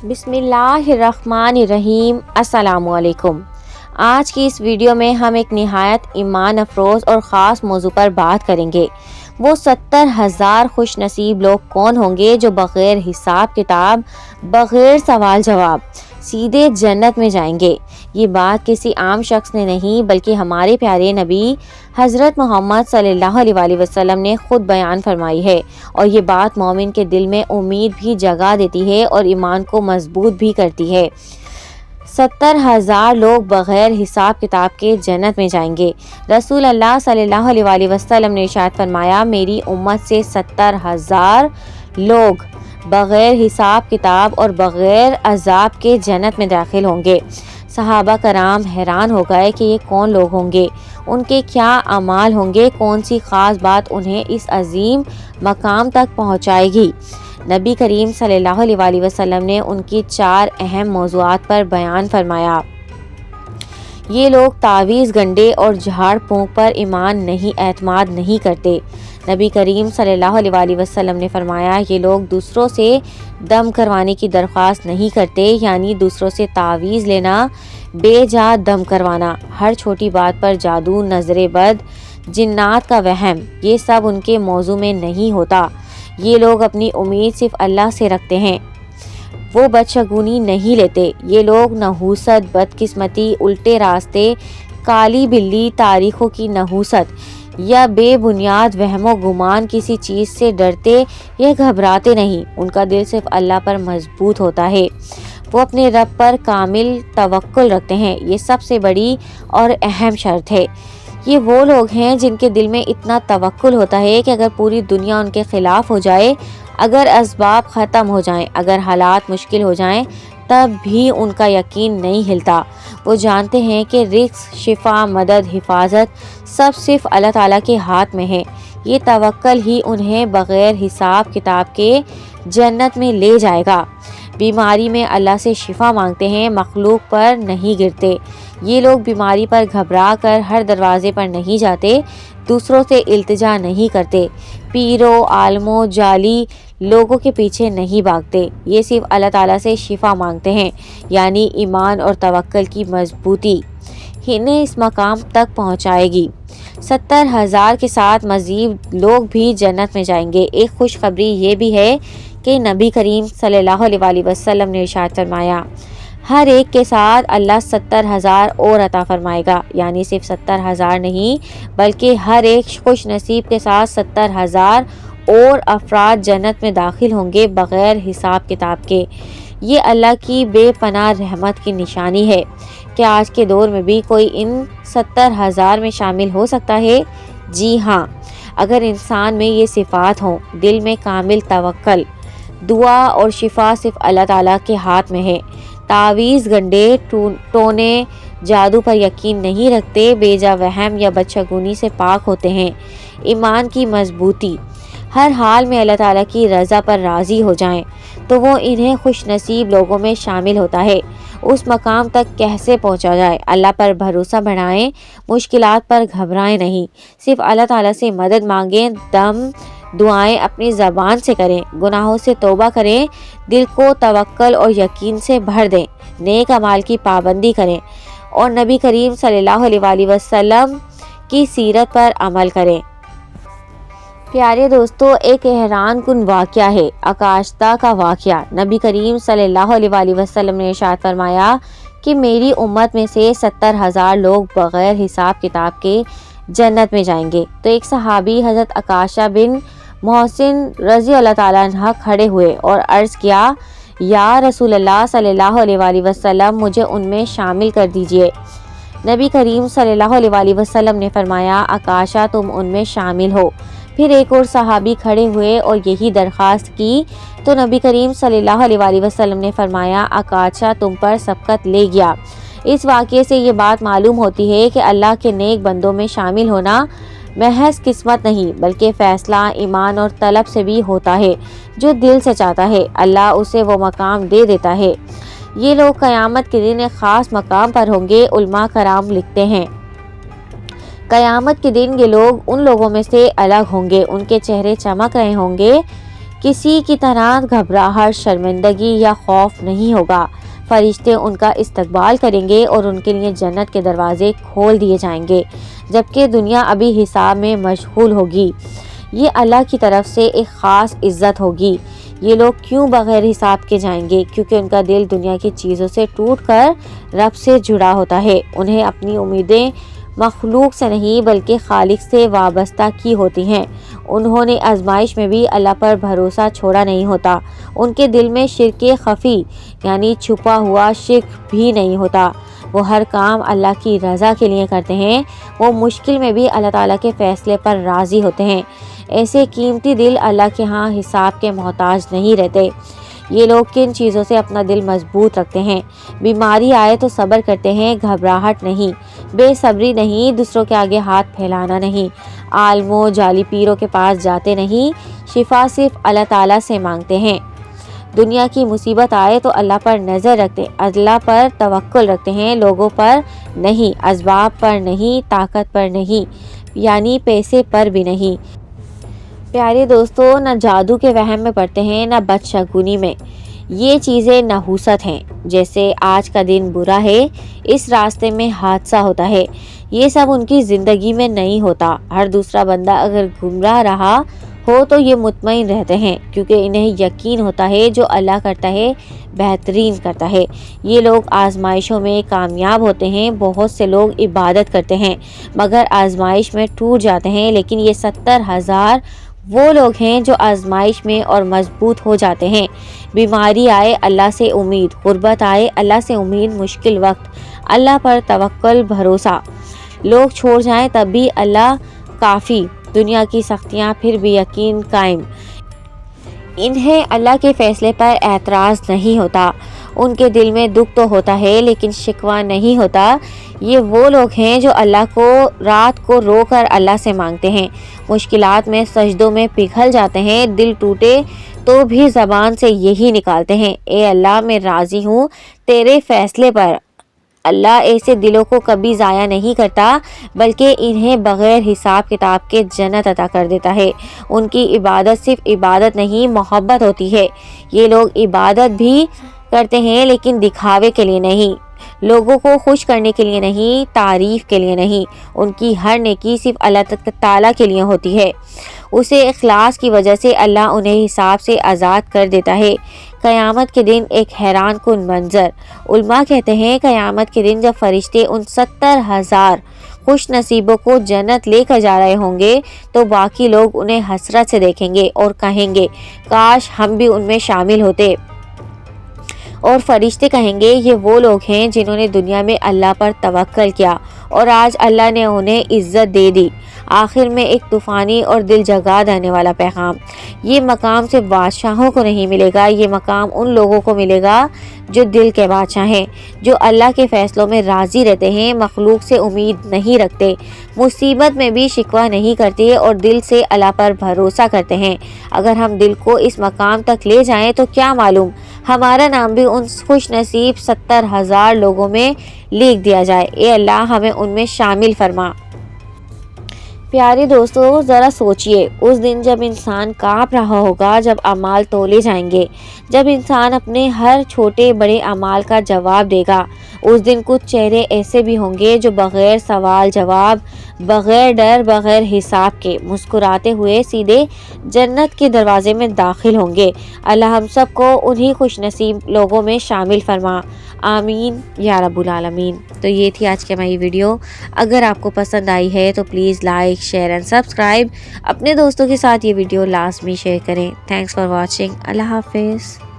बिस्मिल्लाहिर्रहमानिर्रहीम। अस्सलामुअलैकुम। आज की इस वीडियो में हम एक निहायत ईमान अफरोज़ और ख़ास मौजू पर बात करेंगे। वो 70,000 खुश नसीब लोग कौन होंगे जो बग़ैर हिसाब किताब, बग़ैर सवाल जवाब सीधे जन्नत में जाएंगे। ये बात किसी आम शख्स ने नहीं बल्कि हमारे प्यारे नबी हज़रत मोहम्मद सल्लल्लाहु अलैहि वसल्लम ने खुद बयान फरमाई है। और ये बात मोमिन के दिल में उम्मीद भी जगा देती है और ईमान को मजबूत भी करती है। 70,000 लोग बग़ैर हिसाब किताब के जन्नत में जाएंगे। रसूल अल्लाह सल्लल्लाहु अलैहि वसल्लम ने इरशाद फरमाया, मेरी उम्मत से 70,000 लोग बग़ैर हिसाब किताब और बग़ैर अज़ाब के जन्नत में दाखिल होंगे। सहाबा कराम हैरान हो गए कि ये कौन लोग होंगे, उनके क्या अमाल होंगे, कौन सी ख़ास बात उन्हें इस अजीम मकाम तक पहुँचाएगी। नबी करीम सल्लल्लाहु अलैहि वसल्लम ने उनकी 4 अहम मौज़ूआत पर बयान फरमाया। ये लोग तावीज़, गंडे और झाड़ फूंक पर ईमान नहीं, एतमाद नहीं करते। नबी करीम सल्लल्लाहु अलैहि वसल्लम ने फरमाया, ये लोग दूसरों से दम करवाने की दरख्वास्त नहीं करते, यानी दूसरों से तावीज़ लेना, बेजा दम करवाना, हर छोटी बात पर जादू, नजरे बद, जिन्नात का वहम, ये सब उनके मौजू में नहीं होता। ये लोग अपनी उम्मीद सिर्फ अल्लाह से रखते हैं, वो बदशगुनी नहीं लेते। ये लोग नहूसत, बदकिस्मती, उल्टे रास्ते, काली बिल्ली, तारीखों की नहूसत या बेबुनियाद वहमो गुमान किसी चीज़ से डरते या घबराते नहीं। उनका दिल सिर्फ अल्लाह पर मजबूत होता है। वो अपने रब पर कामिल तवक्कुल रखते हैं। ये सबसे बड़ी और अहम शर्त है। ये वो लोग हैं जिनके दिल में इतना तवक्कुल होता है कि अगर पूरी दुनिया उनके ख़िलाफ़ हो जाए, अगर असबाब ख़त्म हो जाएं, अगर हालात मुश्किल हो जाएं, तब भी उनका यकीन नहीं हिलता। वो जानते हैं कि रिज़्क़, शिफा, मदद, हिफाजत सब सिर्फ अल्लाह ताला के हाथ में है। ये तवक्कुल ही उन्हें बग़ैर हिसाब किताब के जन्नत में ले जाएगा। बीमारी में अल्लाह से शिफा मांगते हैं, मखलूक पर नहीं गिरते। ये लोग बीमारी पर घबरा कर हर दरवाजे पर नहीं जाते, दूसरों से इल्तिजा नहीं करते, पीरों, आलमों, जाली लोगों के पीछे नहीं भागते। ये सिर्फ अल्लाह ताला से शिफा मांगते हैं, यानी ईमान और तवक्कुल की मजबूती इन्हें इस मकाम तक पहुंचाएगी। 70,000 के साथ मज़ीद लोग भी जन्नत में जाएंगे। एक खुशखबरी ये भी है कि नबी करीम सल्लल्लाहु अलैहि वसल्लम ने इरशाद फरमाया, हर एक के साथ अल्लाह 70,000 और अता फरमाएगा। यानी सिर्फ 70,000 नहीं बल्कि हर एक खुश नसीब के साथ 70,000 और अफराद जन्नत में दाखिल होंगे बग़ैर हिसाब किताब के। ये अल्लाह की बेपनाह रहमत की निशानी है। क्या आज के दौर में भी कोई इन 70,000 में शामिल हो सकता है? जी हाँ, अगर इंसान में ये सिफ़ात हों, दिल में कामिल तवक्कुल, दुआ और शिफा सिर्फ अल्लाह ताला के हाथ में है। तावीज़, गंडे, टोने, जादू पर यकीन नहीं रखते, बेजा वहम या बदशगुनी से पाक होते हैं। ईमान की मजबूती, हर हाल में अल्लाह ताला की रज़ा पर राज़ी हो जाएं, तो वो इन्हें खुश नसीब लोगों में शामिल होता है। उस मकाम तक कैसे पहुंचा जाए? अल्लाह पर भरोसा बढ़ाएं, मुश्किलात पर घबराएं नहीं, सिर्फ अल्लाह ताला से मदद मांगें, दम दुआएं अपनी ज़बान से करें, गुनाहों से तौबा करें, दिल को तवक्कुल और यकीन से भर दें, नेक अमाल की पाबंदी करें और नबी करीम सल्लल्लाहु अलैहि वसल्लम की सीरत पर अमल करें। प्यारे दोस्तों, एक हैरानकुन वाक़या है आकाशता का वाक़या। नबी करीम सल्लल्लाहु अलैहि वसल्लम ने इरशाद फरमाया कि मेरी उम्मत में से 70,000 लोग बग़ैर हिसाब किताब के जन्नत में जाएंगे। तो एक सहाबी हज़रत आकाशा बिन मोहसिन रज़ी अल्लाह ताला अन्हा खड़े हुए और अर्ज़ किया, या रसूल अल्लाह सल्लल्लाहु अलैहि वसल्लम, मुझे उनमें शामिल कर दीजिए। नबी करीम सल्लल्लाहु अलैहि वसल्लम ने फरमाया, आकाशा तुम उनमें शामिल हो। फिर एक और सहाबी खड़े हुए और यही दरख्वास्त की, तो नबी करीम सल्लल्लाहु अलैहि वसल्लम ने फरमाया, आकाशा तुम पर सबकत ले गया। इस वाक़ये से ये बात मालूम होती है कि अल्लाह के नेक बंदों में शामिल होना महज किस्मत नहीं बल्कि फ़ैसला, ईमान और तलब से भी होता है। जो दिल से चाहता है अल्लाह उसे वो मकाम दे देता है। ये लोग क़यामत के दिन एक ख़ास मकाम पर होंगे। उलमा कराम लिखते हैं, क़यामत के दिन ये लोग उन लोगों में से अलग होंगे, उनके चेहरे चमक रहे होंगे کسی کی طرح گھبراہٹ، شرمندگی یا خوف نہیں ہوگا۔ فرشتے ان کا استقبال کریں گے اور ان کے لیے جنت کے دروازے کھول دیے جائیں گے، جبکہ دنیا ابھی حساب میں مشغول ہوگی۔ یہ اللہ کی طرف سے ایک خاص عزت ہوگی۔ یہ لوگ کیوں بغیر حساب کے جائیں گے؟ کیونکہ ان کا دل دنیا کی چیزوں سے ٹوٹ کر رب سے جڑا ہوتا ہے۔ انہیں اپنی امیدیں مخلوق سے نہیں بلکہ خالق سے وابستہ کی ہوتی ہیں۔ انہوں نے آزمائش میں بھی اللہ پر بھروسہ چھوڑا نہیں ہوتا۔ ان کے دل میں شرک خفی یعنی چھپا ہوا شرک بھی نہیں ہوتا۔ وہ ہر کام اللہ کی رضا کے لیے کرتے ہیں۔ وہ مشکل میں بھی اللہ تعالیٰ کے فیصلے پر راضی ہوتے ہیں۔ ایسے قیمتی دل اللہ کے ہاں حساب کے محتاج نہیں رہتے۔ یہ لوگ کن چیزوں سے اپنا دل مضبوط رکھتے ہیں؟ بیماری آئے تو صبر کرتے ہیں، گھبراہٹ نہیں، بے صبری نہیں، دوسروں کے آگے ہاتھ پھیلانا نہیں، عالموں جعلی پیروں کے پاس جاتے نہیں، شفا صرف اللہ تعالیٰ سے مانگتے ہیں۔ دنیا کی مصیبت آئے تو اللہ پر نظر رکھتے، اللہ پر توکل رکھتے ہیں، لوگوں پر نہیں، اسباب پر نہیں، طاقت پر نہیں، یعنی پیسے پر بھی نہیں۔ پیارے دوستو، نہ جادو کے وہم میں پڑتے ہیں، نہ بدشگونی میں۔ یہ چیزیں نحوست ہیں۔ جیسے آج کا دن برا ہے، اس راستے میں حادثہ ہوتا ہے، یہ سب ان کی زندگی میں نہیں ہوتا۔ ہر دوسرا بندہ اگر گمراہ رہا ہو تو یہ مطمئن رہتے ہیں، کیونکہ انہیں یقین ہوتا ہے جو اللہ کرتا ہے بہترین کرتا ہے۔ یہ لوگ آزمائشوں میں کامیاب ہوتے ہیں۔ بہت سے لوگ عبادت کرتے ہیں مگر آزمائش میں ٹوٹ جاتے ہیں، لیکن یہ 70,000 وہ لوگ ہیں جو آزمائش میں اور مضبوط ہو جاتے ہیں۔ بیماری آئے اللہ سے امید، غربت آئے اللہ سے امید، مشکل وقت اللہ پر توکل بھروسہ، لوگ چھوڑ جائیں تب بھی اللہ کافی، دنیا کی سختیاں پھر بھی یقین قائم۔ انہیں اللہ کے فیصلے پر اعتراض نہیں ہوتا۔ ان کے دل میں دکھ تو ہوتا ہے لیکن شکوہ نہیں ہوتا۔ یہ وہ لوگ ہیں جو اللہ کو رات کو رو کر اللہ سے مانگتے ہیں، مشکلات میں سجدوں میں پگھل جاتے ہیں، دل ٹوٹے تو بھی زبان سے یہی نکالتے ہیں، اے اللہ میں راضی ہوں تیرے فیصلے پر۔ اللہ ایسے دلوں کو کبھی ضائع نہیں کرتا بلکہ انہیں بغیر حساب کتاب کے جنت عطا کر دیتا ہے۔ ان کی عبادت صرف عبادت نہیں، محبت ہوتی ہے۔ یہ لوگ عبادت بھی کرتے ہیں لیکن دکھاوے کے لیے نہیں، لوگوں کو خوش کرنے کے لیے نہیں، تعریف کے لیے نہیں۔ ان کی ہر نیکی صرف اللہ تعالیٰ کے لیے ہوتی ہے۔ اسے اخلاص کی وجہ سے اللہ انہیں حساب سے آزاد کر دیتا ہے۔ قیامت کے دن ایک حیران کن منظر۔ علماء کہتے ہیں قیامت کے دن جب فرشتے ان 70,000 خوش نصیبوں کو جنت لے کر جا رہے ہوں گے تو باقی لوگ انہیں حسرت سے دیکھیں گے اور کہیں گے کاش ہم بھی ان میں شامل ہوتے۔ اور فرشتے کہیں گے یہ وہ لوگ ہیں جنہوں نے دنیا میں اللہ پر توکل کیا اور آج اللہ نے انہیں عزت دے دی۔ آخر میں ایک طوفانی اور دل جگا دینے والا پیغام۔ یہ مقام صرف بادشاہوں کو نہیں ملے گا، یہ مقام ان لوگوں کو ملے گا جو دل کے بادشاہ ہیں، جو اللہ کے فیصلوں میں راضی رہتے ہیں، مخلوق سے امید نہیں رکھتے، مصیبت میں بھی شکوہ نہیں کرتے اور دل سے اللہ پر بھروسہ کرتے ہیں۔ اگر ہم دل کو اس مقام تک لے جائیں تو کیا معلوم ہمارا نام بھی ان خوش نصیب 70,000 لوگوں میں لکھ دیا جائے۔ اے اللہ ہمیں ان میں شامل فرما۔ پیارے دوستو، ذرا سوچئے اس دن جب انسان کانپ رہا ہوگا، جب اعمال تولے جائیں گے، جب انسان اپنے ہر چھوٹے بڑے اعمال کا جواب دے گا۔ اس دن کچھ چہرے ایسے بھی ہوں گے جو بغیر سوال جواب، بغیر ڈر، بغیر حساب کے مسکراتے ہوئے سیدھے جنت کے دروازے میں داخل ہوں گے۔ اللہ ہم سب کو انہی خوش نصیب لوگوں میں شامل فرما، آمین یا رب العالمین۔ تو یہ تھی آج کی ہماری ویڈیو۔ اگر آپ کو پسند آئی ہے تو please like, share and subscribe. اپنے دوستوں کے ساتھ یہ ویڈیو لازمی شیئر کریں۔ Thanks for watching. اللہ حافظ۔